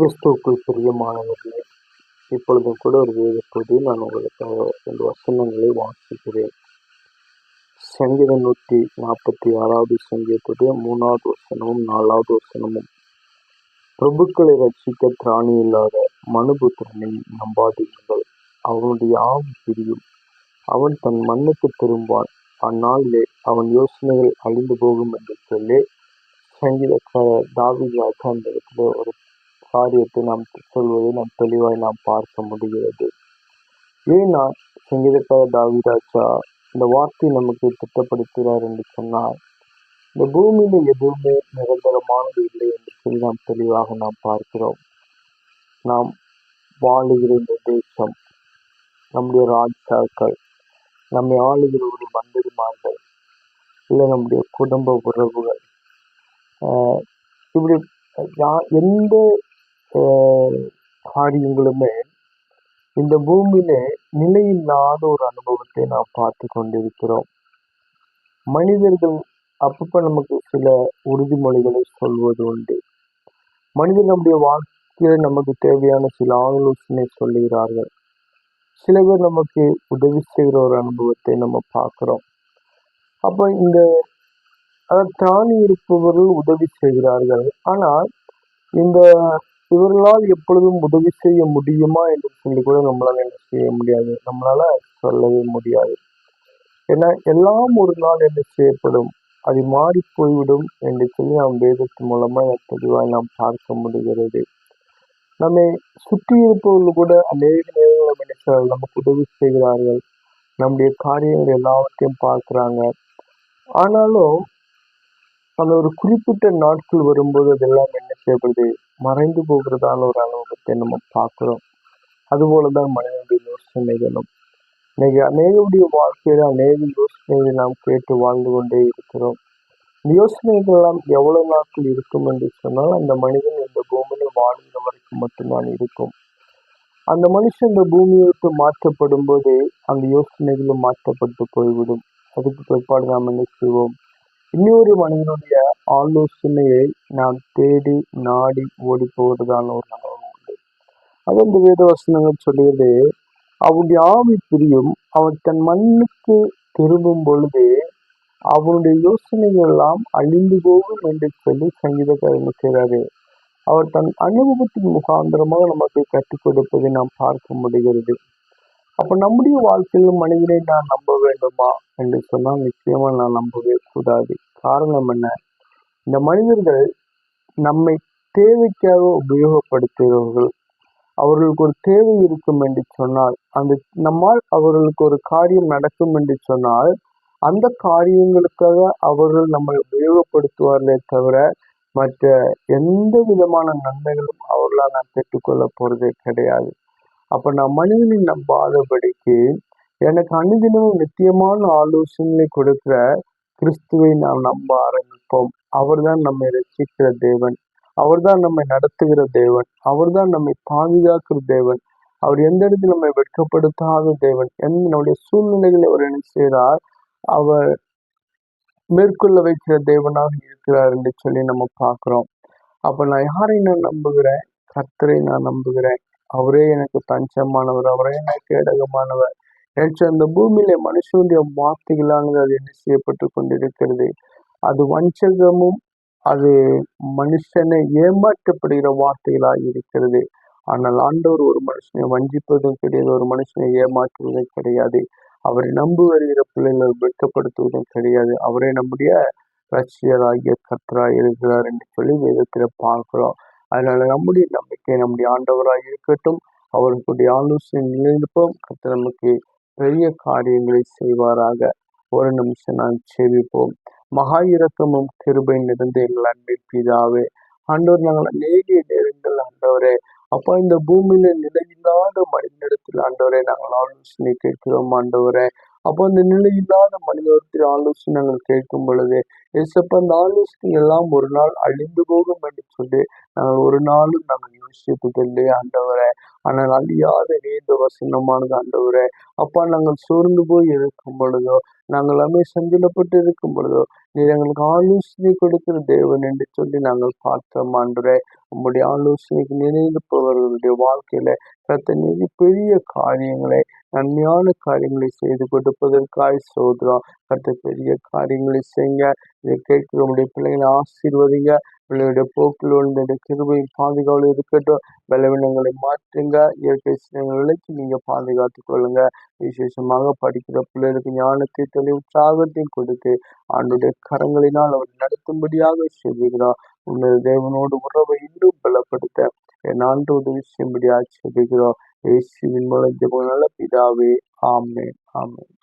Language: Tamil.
கிறிஸ்துவுக்குள் பிரியமானவர்களே, இப்பொழுதும் கூட ஒரு வேதப்பகுதியில் நான் உங்களுக்காக 2 வசனங்களை வாசிக்கிறேன். சங்கீதம் 146வது சங்கீதத்துடைய 3வது வசனமும் 4வது வசனமும். பிரபுக்களை ரட்சிக்க திராணி இல்லாத மனுபுத்திரனை நம்பாதீர்கள். அவனுடைய ஆவி பிரியும். அவன் தன் மண்ணுக்கு திரும்பான். அந்நாளிலே அவன் யோசனைகள் அழிந்து போகும் என்று சொல்லி சங்கீதக்காரர் தாவீது ராஜா அந்த இடத்துல ஒரு காரியத்தை நாம் சொல்வதை நாம் தெளிவாய் நாம் பார்க்க முடிகிறது. ஏன்னா சங்கீதக்காரர் தாவீது ராஜா இந்த வார்த்தையை நமக்கு திட்டப்படுத்துகிறார் என்று சொன்னால், இந்த பூமியில எதுவுமே நிரந்தரமானது இல்லை என்று சொல்லி நாம் தெளிவாக நாம் பார்க்கிறோம். நாம் வாழுகிற இந்த தேசம், நம்முடைய ராஜாக்கள், நம்மை ஆளுகிற ஒரு மந்திரிமார்கள், இல்லை நம்முடைய குடும்ப உறவுகள், இப்படி எந்த காரியங்களுமே இந்த பூமியில நிலையில்லாத ஒரு அனுபவத்தை நாம் பார்த்து கொண்டிருக்கிறோம். மனிதர்கள் அப்பப்ப நமக்கு சில உறுதிமொழிகளை சொல்வது உண்டு. மனிதர் நம்முடைய வாழ்க்கையில நமக்கு தேவையான சில ஆலோசனை சொல்லுகிறார்கள். சில பேர் நமக்கு உதவி செய்கிற ஒரு அனுபவத்தை நம்ம பார்க்கிறோம். அப்ப இந்த திராணி இருப்பவர்கள் உதவி செய்கிறார்கள். ஆனால் இந்த இவர்களால் எப்பொழுதும் உதவி செய்ய முடியுமா என்று சொல்லி கூட நம்மளால என்ன செய்ய முடியாது, நம்மளால சொல்லவே முடியாது. ஏன்னா எல்லாம் ஒரு நாள் என்ன செய்யப்படும், அது மாறி போய்விடும் என்று சொல்லி நாம் வேதத்தின் மூலமா தெளிவாய் நாம் பார்க்க முடிகிறது. நம்மை சுற்றி இருப்பவர்கள் கூட அநேக நேரங்கள் நினைக்கிறார்கள், நமக்கு உதவி செய்கிறார்கள், நம்முடைய காரியங்கள் எல்லாவற்றையும் பார்க்கிறாங்க. ஆனாலும் அந்த ஒரு குறிப்பிட்ட நாட்கள் வரும்போது அதெல்லாம் என்ன செய்யப்படுது, மறைந்து போகிறதான ஒரு அனுபவத்தை நம்ம பார்க்கிறோம். அதுபோலதான் மனிதனுடைய யோசனைகளும். இன்னைக்கு அநேகருடைய வாழ்க்கையில அநேக யோசனைகளை நாம் கேட்டு வாழ்ந்து கொண்டே இருக்கிறோம். இந்த யோசனைகள் எல்லாம் எவ்வளவு நாட்கள் இருக்கும் என்று சொன்னால், அந்த மனிதன் இந்த பூமியில வாழ்கிற வரைக்கும் மட்டும்தான் இருக்கும். அந்த மனுஷன் இந்த பூமியை விட்டு மாற்றப்படும் போது அந்த யோசனைகளும் மாற்றப்பட்டு போய்விடும். அதுக்கு பிற்பாடு நாம் என்ன செய்வோம், இன்னொரு மனிதனுடைய ஆலோசனையை நாம் தேடி நாடி ஓடி போவதுதான் ஒரு அனுபவம் உண்டு. அது இந்த வேத வசனங்கள் சொல்லியது, அவனுடைய ஆவி பிரியும். அவன் தன் மண்ணுக்கு திரும்பும் பொழுது அவனுடைய யோசனைகள் எல்லாம் அழிந்து போகும் என்று சொல்லி சங்கீதக்காரன் செய்கிறாரு. அவர் தன் அனுபவத்தின் முகாந்திரமாக நமக்கு கற்றுக் கொடுப்பதை நாம் பார்க்க முடிகிறது. அப்ப நம்முடைய வாழ்க்கையில் மனிதனை நான் நம்ப வேண்டுமா என்று சொன்னால் நிச்சயமா நான் நம்பவே கூடாது. காரணம் என்ன, இந்த மனிதர்கள் நம்மை தேவைக்காக உபயோகப்படுத்துகிறவர்கள். அவர்களுக்கு ஒரு தேவை இருக்கும் என்று சொன்னால், அந்த நம்மால் அவர்களுக்கு ஒரு காரியம் நடக்கும் என்று சொன்னால், அந்த காரியங்களுக்காக அவர்கள் நம்மை உபயோகப்படுத்துவார்களே தவிர மற்ற எந்த விதமான நன்மைகளும் அவர்களால் நான் பெற்றுக்கொள்ள போறதே கிடையாது. அப்ப நான் மனிதனை நம்பாதபடிக்கு எனக்கு அனுதினமும் நித்தியமான ஆலோசனை கொடுக்கிற கிறிஸ்துவை நாம் நம்ப ஆரம்பிப்போம். அவர்தான் நம்மை ரட்சிக்கிற தேவன், அவர்தான் நம்மை நடத்துகிற தேவன், அவர்தான் நம்மை பாதுகாக்கிற தேவன், அவர் எந்த இடத்துல நம்மை வெட்கப்படுத்தாத தேவன். நம்முடைய சூழ்நிலைகளை அவர் என்ன செய்கிறார், அவர் மேற்கொள்ள வைக்கிற தேவனாக இருக்கிறார் என்று சொல்லி நம்ம பார்க்கிறோம். அப்ப நான் யாரை நான் நம்புகிறேன், கர்த்தரை நான் நம்புகிறேன். அவரே எனக்கு தஞ்சமானவர், அவரே எனக்கு கேடகமானவர். என்று அந்த பூமியில மனுஷனுடைய வார்த்தைகளானது அது என்ன செய்யப்பட்டு கொண்டிருக்கிறது, அது வஞ்சகமும் அது மனுஷனை ஏமாற்றப்படுகிற வார்த்தைகளாக இருக்கிறது. ஆனால் ஆண்டவர் ஒரு மனுஷனை வஞ்சிப்பதும் கிடையாது, ஒரு மனுஷனை ஏமாற்றுவதும் கிடையாது. அவரை நம்பு வருகிற பிள்ளைகளை வெட்கப்படுத்துவதும் கிடையாது. அவரே நம்முடைய ரட்சியராகிய கர்த்தராய் இருக்கிறார் என்று சொல்லி வேதத்துல பார்க்கிறோம். அதனால நம்முடைய நம்பிக்கை நம்முடைய ஆண்டவராய் இருக்கட்டும். அவர்களுடைய ஆலோசனை நிலைநிற்போம். கர்த்தர் நமக்கு பெரிய காரியங்களை செய்வாராக. ஒரு நிமிஷம் நான் செவிப்போம். மகா இரக்கமும் கிருபை நிறைந்த எங்கள் அன்பின் பிதாவே, ஆண்டவர், நாங்கள் அநேக நேரங்கள் ஆண்டவரே அப்பா இந்த பூமியில நிலையில்லாத மனிதனிடத்தில் ஆண்டவரே நாங்கள் ஆலோசனை கேட்கிறோம் ஆண்டவரே. அப்போ அந்த நிலையில்லாத மனிதத்தில் ஆலோசனை நாங்கள் கேட்கும் பொழுது ஏசப்பா அந்த ஆலோசனை எல்லாம் ஒரு நாள் அழிந்து போகும் என்று சொல்லி நாங்கள் ஒரு நாளும் நாங்கள் யோசிப்பதில்லை ஆண்டவரே. ஆனால் அழியாத நீண்ட வசனமானது ஆண்டவரே. அப்பா நாங்கள் சோர்ந்து போய் இருக்கும் பொழுதோ, நாங்கள் சஞ்சலப்பட்டு இருக்கும் பொழுதோ, நீர் எங்களுக்கு ஆலோசனை கொடுக்கிற தேவன் என்று சொல்லி நாங்கள் பார்த்தோம் ஆண்டவரே. உம்முடைய ஆலோசனைக்கு நினைப்பவர்களுடைய வாழ்க்கையில கர்த்தர் பெரிய காரியங்களை, நன்மையான காரியங்களை செய்து கொடுப்பதற்காய் சோதரம். கர்த்தர் பெரிய காரியங்களை செய்யுங்க. இதை கேட்கிற உடைய பிள்ளைகளை ஆசீர்வதிங்க. பிள்ளைகளுடைய போக்கில் உள்ள கிருபையும் பாதுகாவல் இருக்கட்டும். பலவீனங்களை மாற்றுங்க. இயற்கை நிலைக்கு நீங்க பாதுகாத்துக் கொள்ளுங்க. விசேஷமாக படிக்கிற பிள்ளைகளுக்கு ஞானத்தை தெளிவு உற்சாகத்தையும் கொடுத்து ஆண்டுடைய கரங்களினால் அவர் நடத்தும்படியாக செய்கிறோம். உன்னத தேவனோடு உறவை இன்னும் பலப்படுத்த என் ஆண்டு உதவி செய்யும்படியாக செய்கிறோம். இயேசுவின் மூலம் ஜெபம் நல்ல பிதாவே. ஆமென், ஆமென்.